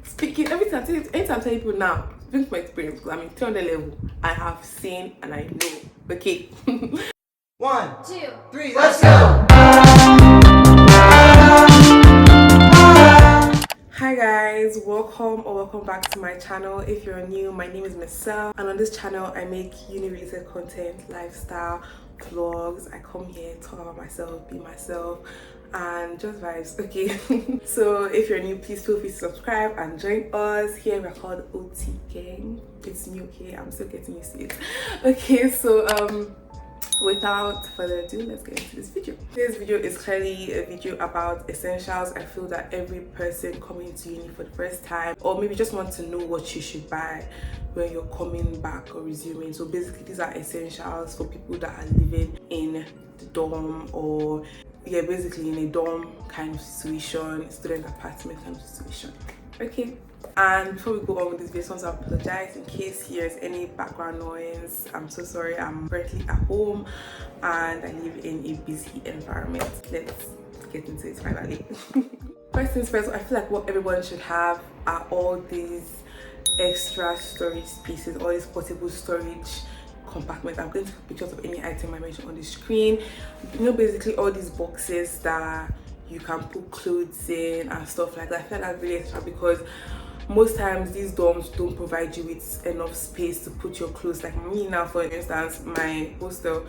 Speaking, anytime I tell people now, speaking from experience, because I'm in 300 level, I have seen and I know. Okay. 1, 2, 3, let's go! Hi guys, welcome back to my channel. If you're new, my name is Mesel, and on this channel I make uni-related content, lifestyle, vlogs. I come here, talk about myself, be myself, and just vibes. Okay. So if you're new, please feel free to subscribe and join us. Here we're called OT gang. It's new, okay? I'm still getting used to it. Okay, so without further ado, let's get into this video. This video is clearly a video about essentials. I feel that every person coming to uni for the first time, or maybe just want to know what you should buy when you're coming back or resuming. So basically these are essentials for people that are living in the dorm, or yeah, basically in a dorm kind of situation, student apartment kind of situation. Okay. And before we go on with this video, I want to apologize in case here's any background noise. I'm so sorry. I'm currently at home and I live in a busy environment. Let's get into it finally. First things first, I feel like what everyone should have are all these extra storage spaces, all these portable storage compartments. I'm going to put pictures of any item I mentioned on the screen. You know, basically all these boxes that you can put clothes in and stuff like that. I feel like that's really extra because most times these dorms don't provide you with enough space to put your clothes. Like me now, for instance, my hostel,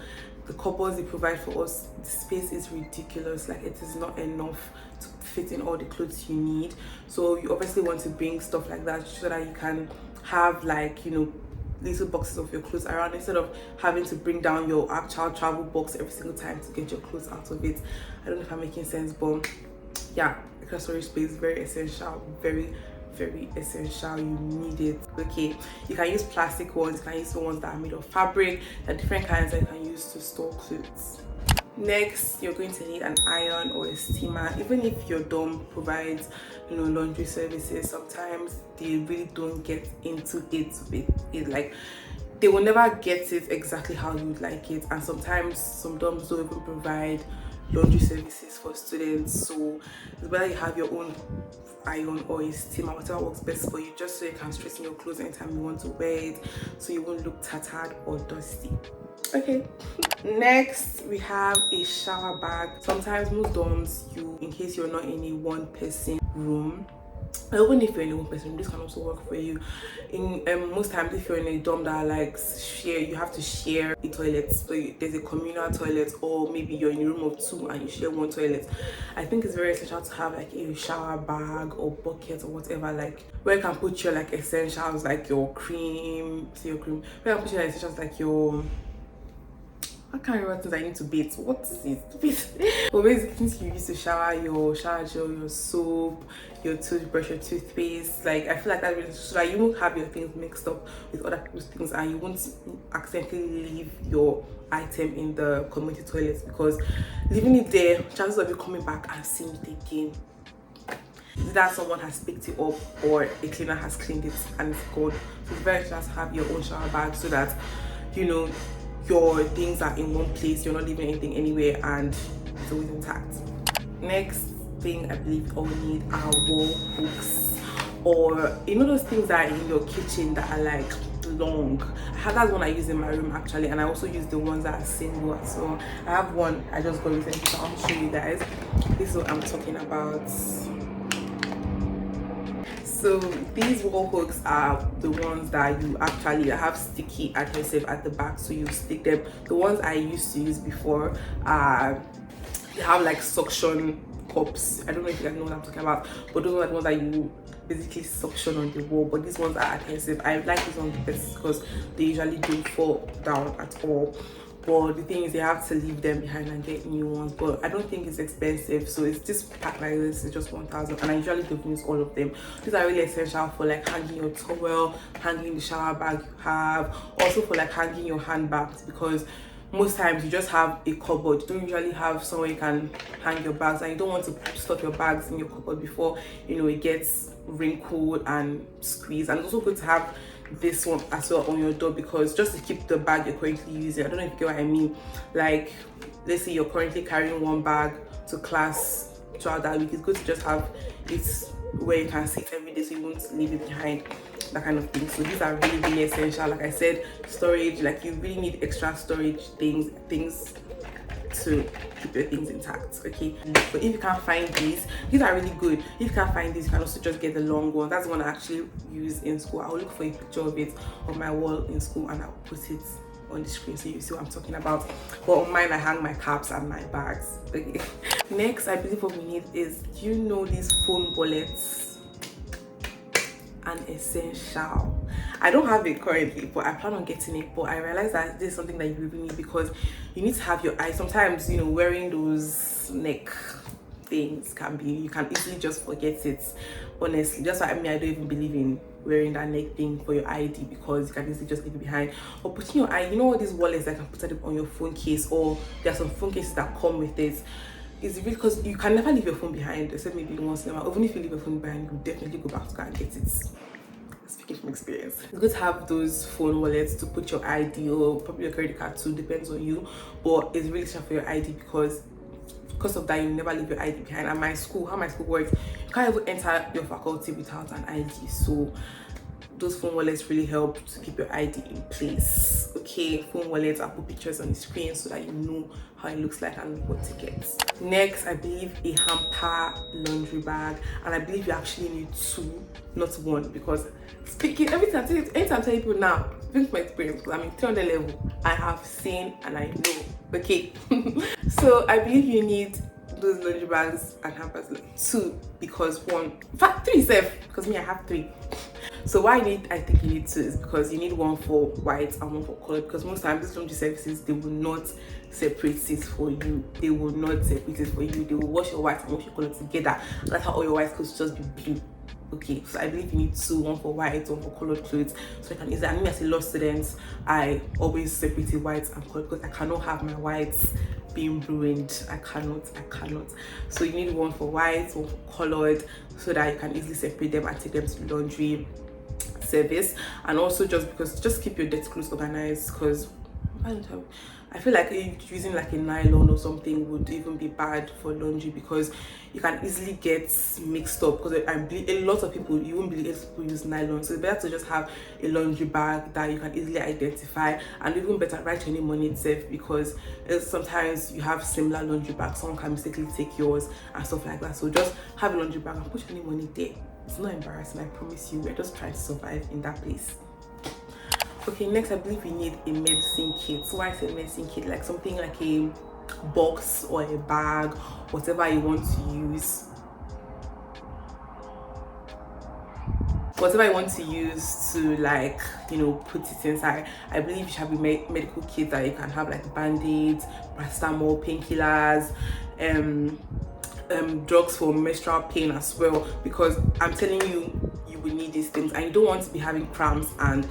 the cupboards they provide for us, the space is ridiculous. Like it is not enough to fit in all the clothes you need. So you obviously want to bring stuff like that so that you can have, like, you know, little boxes of your clothes around instead of having to bring down your actual travel box every single time to get your clothes out of it. I don't know if I'm making sense, but yeah, extra storage space is very essential, very essential. You need it. Okay, you can use plastic ones, you can use the ones that are made of fabric. There are different kinds that you can use to store clothes. Next, you're going to need an iron or a steamer. Even if your dorm provides, you know, laundry services, sometimes they really don't get into it with it. Like they will never get it exactly how you would like it, and sometimes some dorms don't even provide laundry services for students. So it's better you have your own iron or a steamer, whatever works best for you, just so you can straighten your clothes anytime you want to wear it, so you won't look tattered or dusty. Okay. Next, we have a shower bag. Sometimes most dorms, in case you're not in a one-person room, even if you're in a one-person room, this can also work for you. In most times, if you're in a dorm that like share, you have to share a toilet. So there's a communal toilet, or maybe you're in a room of two and you share one toilet. I think it's very essential to have like a shower bag or bucket or whatever, like where you can put your like essentials, like your cream, where you can put your essentials like your, I can't remember things I need to bathe. What is it? Well, basically things you use to shower, your shower gel, your soap, your toothbrush, your toothpaste. Like I feel like that really, so that you won't have your things mixed up with other people's things and you won't accidentally leave your item in the community toilets, because leaving it there, chances of you coming back and seeing it again, that someone has picked it up or a cleaner has cleaned it and it's gone. So it's very important to have your own shower bag so that, you know, your things are in one place, you're not leaving anything anywhere, and it's always intact. Next thing I believe all need are wall hooks, or you know those things that are in your kitchen that are like long. That's one I use in my room actually, and I also use the ones that are single. So I have one I just got recently, so I'll show you guys. This is what I'm talking about. So these wall hooks are the ones that you actually have sticky adhesive at the back, so you stick them. The ones I used to use before they have like suction cups. I don't know if you guys know what I'm talking about, but those are the ones that you basically suction on the wall. But these ones are adhesive. I like these ones the best because they usually don't fall down at all. But the thing is, you have to leave them behind and get new ones. But I don't think it's expensive, so it's this pack like this is just 1,000, and I usually don't use all of them. These are really essential for like hanging your towel, hanging the shower bag you have, also for like hanging your handbags, because most times you just have a cupboard. You don't usually have somewhere you can hang your bags, and you don't want to stuff your bags in your cupboard before, you know, it gets wrinkled and squeezed. And it's also good to have this one as well on your door, because just to keep the bag you're currently using. I don't know if you get what I mean. Like let's say you're currently carrying one bag to class throughout that week, it's good to just have it where you can see it every day so you won't leave it behind, that kind of thing. So these are really, really essential. Like I said, storage, like you really need extra storage things to keep your things intact. Okay, but if you can't find these are really good. If you can't find these, you can also just get the long one. That's the one I actually use in school. I'll look for a picture of it on my wall in school and I'll put it on the screen so you see what I'm talking about. But on mine I hang my caps and my bags. Okay. Next, I believe what we need is, you know, these phone wallets, an essential. I don't have it currently, but I plan on getting it. But I realize that this is something that you really need because you need to have your eye. Sometimes, you know, wearing those neck things you can easily just forget it. Honestly, that's why I don't even believe in wearing that neck thing for your ID, because you can easily just leave it behind. Or putting your eye, you know, all these wallets that can put it on your phone case, or there are some phone cases that come with it. It's really because you can never leave your phone behind, except maybe once in a while. Even if you leave your phone behind, you definitely go back to go and get it. Speaking from experience, it's good to have those phone wallets to put your ID, or probably your credit card too, depends on you. But it's really essential for your ID because of that, you never leave your ID behind. And how my school works, you can't even enter your faculty without an ID. So those phone wallets really help to keep your ID in place. Okay, phone wallets, I'll put pictures on the screen so that you know how it looks like and what to get. Next, I believe a hamper laundry bag, and I believe you actually need 2, not 1, because anytime I tell people now, speaking from experience, because I'm in 300 level, I have seen and I know. Okay, so I believe you need those laundry bags and hampers, 2, because 1, in fact 3 safe, because me I have 3. So why I think you need 2 is because you need 1 for white and 1 for color, because most times these laundry services, they will not separate it for you. They will not separate it for you. They will wash your white and wash your color together. That's how all your white clothes just be blue. Okay, so I believe you need 2, 1 for white, 1 for colored clothes, so I can easily, and me as a law student, I always separate whites and color, because I cannot have my whites being ruined. I cannot. So you need 1 for white, 1 for colored, so that you can easily separate them and take them to the laundry service. And also just keep your dirty clothes organized, because I feel like using like a nylon or something would even be bad for laundry, because you can easily get mixed up, because a lot of people, you won't believe people use nylon. So it's better to just have a laundry bag that you can easily identify, and even better, write your name on itself, because sometimes you have similar laundry bags, someone can mistakenly take yours and stuff like that. So just have a laundry bag and put your name on it there. It's not embarrassing, I promise you. We're just trying to survive in that place. Okay, next, I believe we need a medicine kit. So why I say medicine kit, like something like a box or a bag, whatever you want to use. Whatever you want to use to, like, you know, put it inside. I believe you should have a medical kit that you can have, like band-aids, paracetamol, painkillers, drugs for menstrual pain as well, because I'm telling you, you will need these things, and you don't want to be having cramps and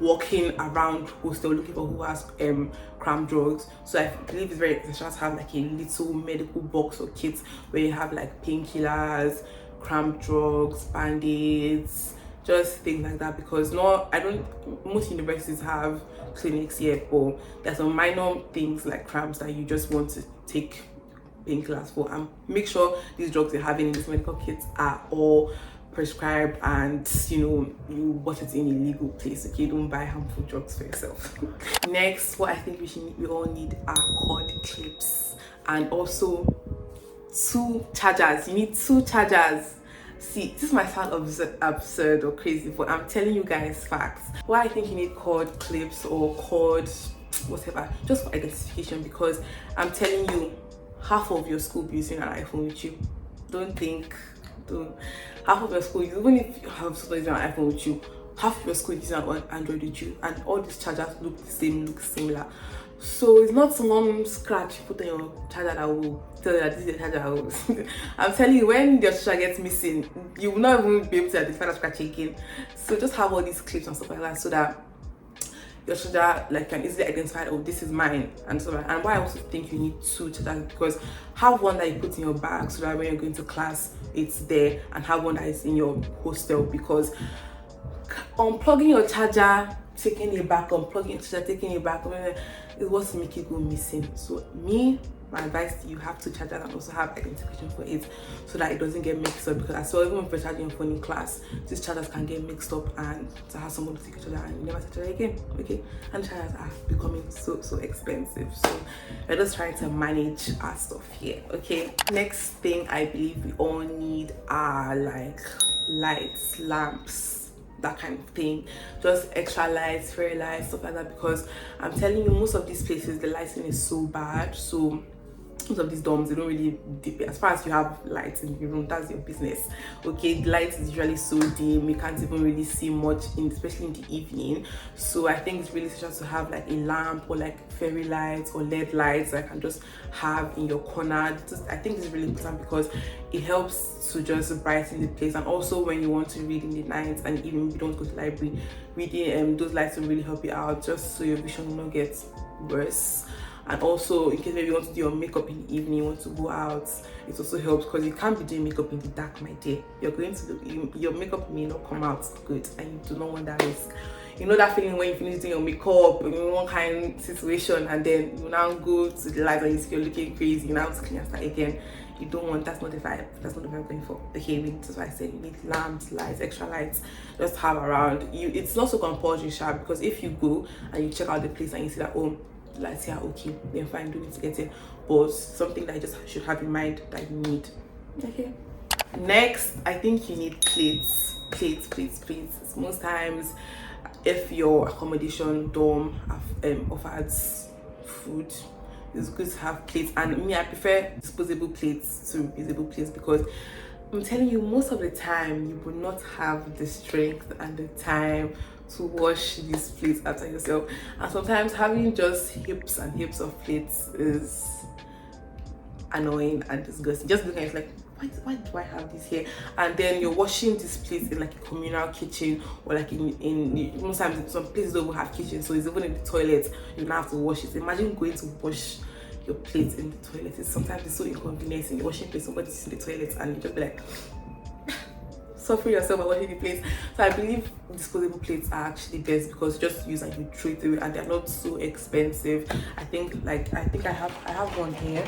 walking around hostel looking for who has cramp drugs. So I believe it's very essential to have like a little medical box or kit where you have like painkillers, cramp drugs, band-aids, just things like that, because most universities have clinics here, but there's some minor things like cramps that you just want to take painkillers for. And make sure these drugs you're having in these medical kits are all prescribed, and you know, you bought it in a legal place. Okay, don't buy harmful drugs for yourself. Next, what I think we all need are cord clips, and also 2 chargers. You need 2 chargers. See, this might sound absurd or crazy, but I'm telling you guys facts. Why I think you need cord clips or cord whatever, just for identification, because I'm telling you, half of your school will be using an iPhone with you. Half of your school, even if you have someone using an iPhone with you, half of your school is using an Android with you, and all these chargers look the same, look similar. So it's not some scratch you put on your charger that will tell you that this is a charger. I'm telling you, when your charger gets missing, you will not even be able to identify that scratch again. So just have all these clips and stuff like that, so that your charger like can easily identify, oh, this is mine, and so on. And why I also think you need 2 chargers, because have one that you put in your bag so that when you're going to class it's there, and have one that is in your hostel, because unplugging your charger, taking it back, unplugging your charger, taking it back, it was to make it go missing. So my advice to you, have two chargers and also have identification for it so that it doesn't get mixed up, because I saw even if you're charging your phone in class, these chargers can get mixed up and to have someone to take a charger and you never touch it again. Okay, and chargers are becoming so expensive, so we're just trying to manage our stuff here. Okay, next thing I believe we all need are like lights, lamps, that kind of thing, just extra lights, fairy lights, stuff like that, because I'm telling you, most of these places the lighting is so bad. So most of these dorms, they don't really dip. As far as you have lights in your room, that's your business. Okay, the light is usually so dim, you can't even really see much, especially in the evening. So I think it's really essential to have like a lamp or like fairy lights or LED lights that I can just have in your corner. I think it's really important because it helps to just brighten the place. And also when you want to read in the night and even if you don't go to the library, reading those lights will really help you out, just so your vision will not get worse. And also in case maybe you want to do your makeup in the evening, you want to go out, it also helps, because you can't be doing makeup in the dark, my dear. You're going to your makeup may not come out good, and you do not want that risk. You know that feeling when you finish doing your makeup in one kind of situation and then you now go to the light and you see you're looking crazy, you now have to clean your style again. You don't want, that's not the vibe, that's not the vibe I'm going for. Okay, that's why I said you need lamps, lights, extra lights, just have around you. It's not so compulsory, sharp, because if you go and you check out the place and you see that, oh, lights here, okay, then fine, don't need to get it, but something that you just should have in mind that you need. Okay, next I think you need plates. Most times if your accommodation dorm offers food, it's good to have plates. And me, I prefer disposable plates to reusable plates, because I'm telling you, most of the time you will not have the strength and the time to wash these plates after yourself, and sometimes having just heaps and heaps of plates is annoying and disgusting. Just looking at it like, why do I have this here? And then you're washing these plates in like a communal kitchen, or like in most times some places don't even have kitchens, so it's even in the toilet you now have to wash it. Imagine going to wash your plates in the toilet. Sometimes it's so inconvenient, and you're washing plates, somebody's in the toilet and you just be like suffering yourself by washing the plates. So I believe disposable plates are actually best, because just use and you throw it away, and they're not so expensive. I think I have one here,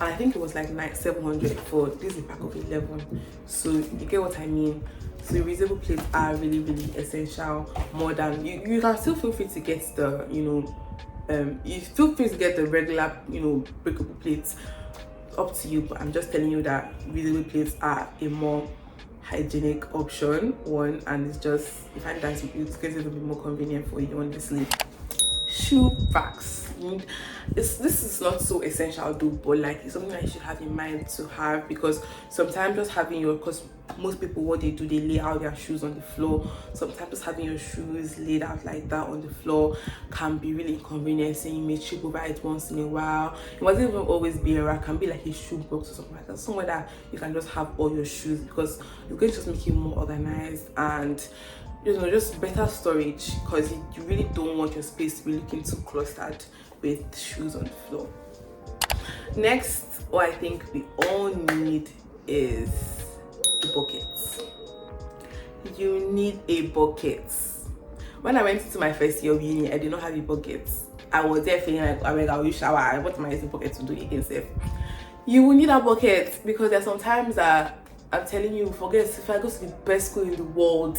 and I think it was like 700 for this, is a pack of 11. So you get what I mean. So reusable plates are really essential. More than you can still feel free to get the you feel free to get the regular breakable plates, up to you, but I'm just telling you that reusable plates are a more hygienic option, one, and it's find that it's going to be more convenient for you, honestly. Shoe packs. This is not so essential though, but like it's something that you should have in mind to have, because sometimes just having because most people, what they do, they lay out their shoes on the floor. Sometimes just having your shoes laid out like that on the floor can be really inconveniencing. You may trip over it once in a while. It mustn't even always be a rack, it can be like a shoe box or something like that, somewhere that you can just have all your shoes, because it's going to just make you more organized and just better storage, because you really don't want your space to be looking too clustered with shoes on the floor. Next, what I think we all need is a bucket. You need a bucket. When I went into my first year of uni, I did not have a bucket. I was there feeling like, I will shower. I want my bucket to do it again. You will need a bucket, because there's sometimes that I'm telling you, forget, if I go to the best school in the world,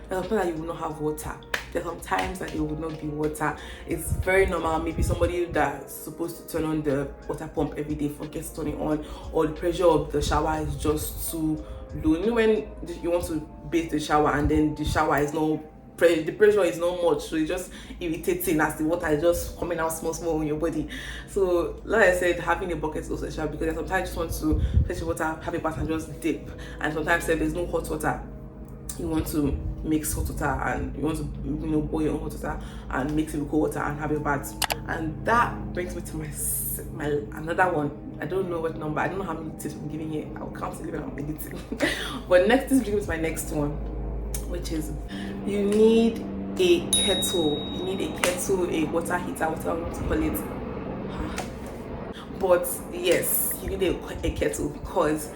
there's sometimes that you will not have water. There's some times that there will not be water. It's very normal. Maybe somebody that's supposed to turn on the water pump every day forgets to turn it on, or the pressure of the shower is just too low. You know when you want to bathe the shower and then the shower is not, the pressure is not much, so it's just irritating as the water is just coming out small on your body. So like I said, having a bucket is also essential, because sometimes you just want to fetch the water, have a bath and just dip, and sometimes there's no hot water. You want to mix hot water, and you want to boil your own hot water and mix it with cold water and have a bath. And that brings me to my another one. I don't know what number, I don't know how many tips I'm giving here. I'll count it when I'm editing. But this brings me to my next one, which is you need a kettle. You need a kettle, a water heater, whatever you want to call it. But yes, you need a kettle, because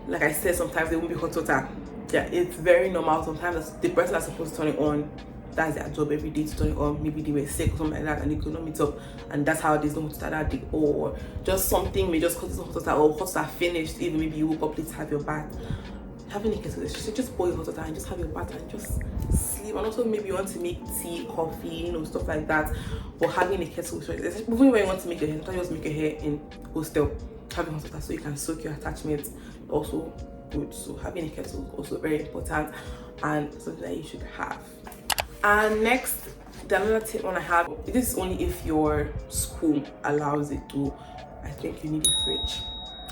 like I said, sometimes there won't be hot water. Yeah, it's very normal. Sometimes the person that's supposed to turn it on that's their job every day to turn it on. Maybe they were sick or something like that and they could not meet up, and that's how there's no hot water that day, or just something may just cause hot water, or hot water finished, even maybe you woke up late to have your bath. Having a kettle, just boil hot water and just have your bath and just sleep. And also maybe you want to make tea, coffee, you know, stuff like that. But having a kettle, even when you want to make your hair, sometimes you want to make your hair in hostel, having hot water so you can soak your attachments also good. So having a kettle is also very important and something that you should have. And next, the another tip one I have, this is only if your school allows it to. I think you need a fridge.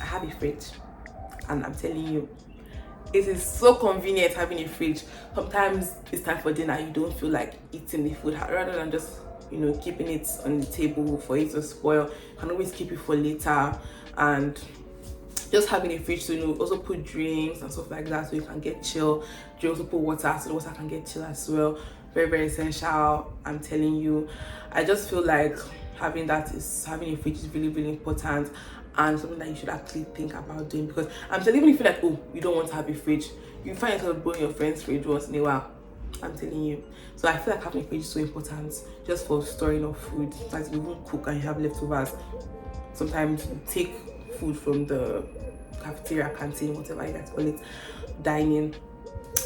I have a fridge, and I'm telling you, it is so convenient having a fridge. Sometimes it's time for dinner, you don't feel like eating the food, rather than just, you know, keeping it on the table for it to spoil. You can always keep it for later. And just having a fridge, so you know, also put drinks and stuff like that so you can get chill. You also put water so the water can get chill as well. Very, very essential, I'm telling you. I just feel like having a fridge is really, really important, and something that you should actually think about doing, because I'm telling you, even if you feel like, oh, you don't want to have a fridge, you find yourself borrowing your friend's fridge once in a while. I'm telling you. So I feel like having a fridge is so important, just for storing of food. Like you won't cook and you have leftovers. Sometimes you take food from the cafeteria, canteen, whatever you guys call it, dining,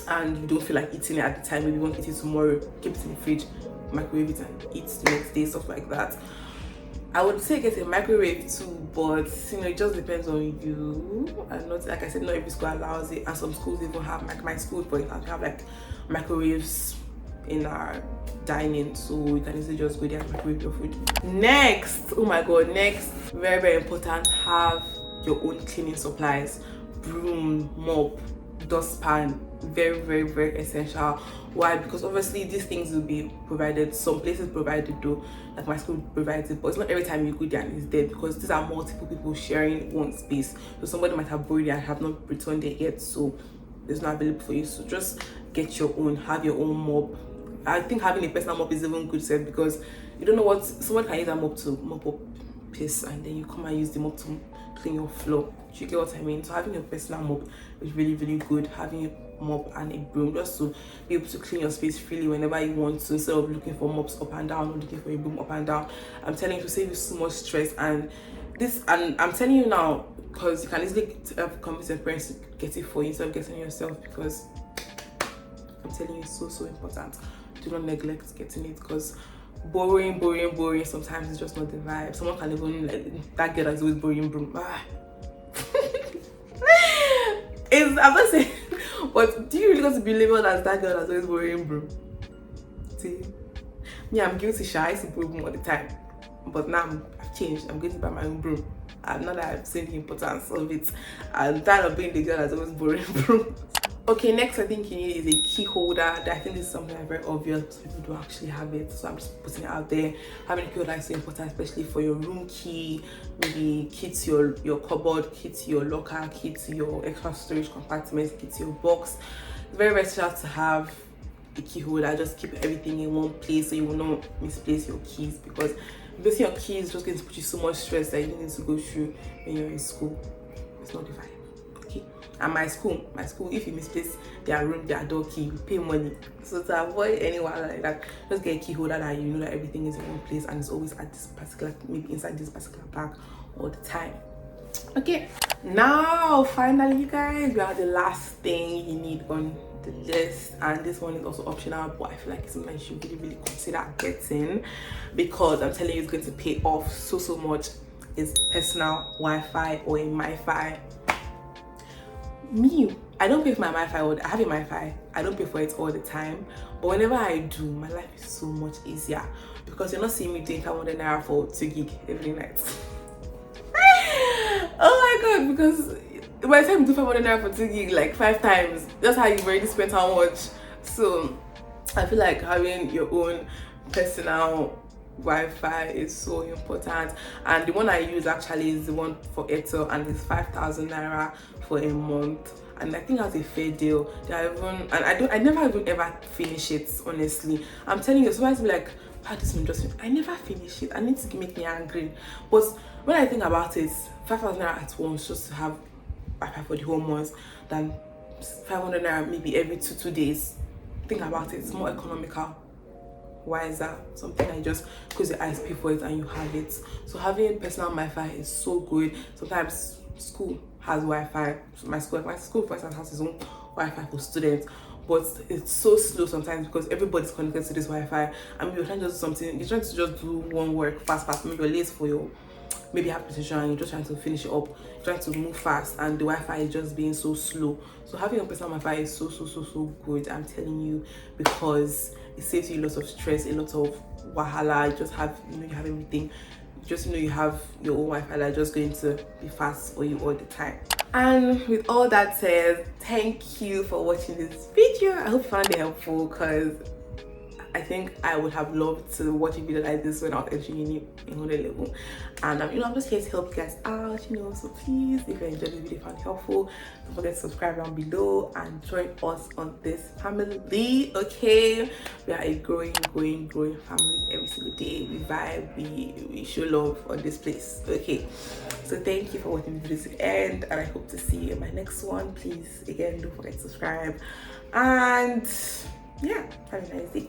and you don't feel like eating it at the time. Maybe you won't eat it tomorrow. Keep it in the fridge, microwave it, and eat the next day, stuff like that. I would say get a microwave too, but you know, it just depends on you. And not, like I said, not every school allows it, and some schools even have, like my school for example, have like microwaves in our dining, so you can easily just go there and microwave your food. Next, oh my god, next, very, very important, have your own cleaning supplies. Broom, mop, dustpan, very, very, very essential. Why? Because obviously these things will be provided. Some places provide it though, like my school provides it, but it's not every time you go there and it's there, because these are multiple people sharing one space. So somebody might have borrowed it and have not returned it yet, so it's not available for you. So just get your own, have your own mop. I think having a personal mop is even good said, because you don't know what someone can use a mop to mop up piss, and then you come and use the mop to clean your floor. Do you get what I mean? So having a personal mop is really, really good. Having a mop and a broom, just to be able to clean your space freely whenever you want to, instead of looking for mops up and down or looking for a broom up and down. I'm telling you, to save you so much stress. And I'm telling you now, because you can easily convince your parents to get it for you instead of getting it yourself, because I'm telling you, it's so important. Do not neglect getting it, because borrowing sometimes is just not the vibe. Someone can even, like that girl that's always borrowing broom. I'm not saying, but do you really want to be labeled as that girl that's always borrowing broom? See, yeah, I'm guilty. I used to borrow broom all the time, but now I've changed. I'm going to buy my own broom. And now that I've seen the importance of it, I'm tired of being the girl that's always borrowing broom. Okay, next I think you need is a key holder. I think this is something that's very obvious, but people don't actually have it, so I'm just putting it out there. Having a key holder is so important, especially for your room key, maybe key to your cupboard, key to your locker, key to your extra storage compartments, key to your box. It's very versatile to have a key holder. Just keep everything in one place so you will not misplace your keys, because missing your keys is just going to put you so much stress that you need to go through when you're in school. It's not the vibe. Okay. And my school, if you misplace their room, their door key, you pay money. So to avoid anyone like that, just get a key holder that you know that everything is in one place and it's always at this particular, maybe inside this particular bag all the time. Okay, now finally, you guys, we have the last thing you need on the list, and this one is also optional, but I feel like it's something you should really consider getting, because I'm telling you, it's going to pay off so much. Is personal Wi-Fi or a MiFi. Me, I don't pay for my MiFi. I have a MiFi. I don't pay for it all the time, but whenever I do, my life is so much easier, because you're not seeing me doing 500 naira for 2 gig every night. Oh my god, because by the time you do 500 naira for 2 gig like 5 times, that's how you've already spent how much. So I feel like having your own personal Wi-Fi is so important, and the one I use actually is the one for Kettle, and it's 5,000 naira for a month, and I think that's a fair deal. They are even, and I never even ever finish it, honestly. I'm telling you, sometimes be like, how this one just, I never finish it. I need to make me angry, but when I think about it, 5,000 naira at once just to have Wi-Fi for the whole month, than 500 naira maybe every two days. Think about it, it's more economical. wiser, something that you just close your eyes, pay for it, and you have it. So having personal Wi-Fi is so good. Sometimes school has Wi-Fi. My school for instance has its own Wi-Fi for students, but it's so slow sometimes because everybody's connected to this Wi-Fi. I mean, you're trying to do something, you're trying to just do one work fast, maybe you're late for your, maybe you have presentation and you're just trying to finish it up, trying to move fast, and the Wi-Fi is just being so slow. So having a personal Wi-Fi is so good, I'm telling you, because it saves you lots of stress, a lot of wahala. You just have, you have everything. Just you have your own Wi-Fi that's just going to be fast for you all the time. And with all that said, thank you for watching this video. I hope you found it helpful, because I think I would have loved to watch a video like this when I was entering uni in 100 level. And I'm just here to help you guys out, so please, if you enjoyed the video, found it helpful, don't forget to subscribe down below and join us on this family. Okay, we are a growing family. Every single day we vibe, we show love on this place. Okay, so thank you for watching the video to the end, and I hope to see you in my next one. Please, again, don't forget to subscribe, and yeah, have a nice day.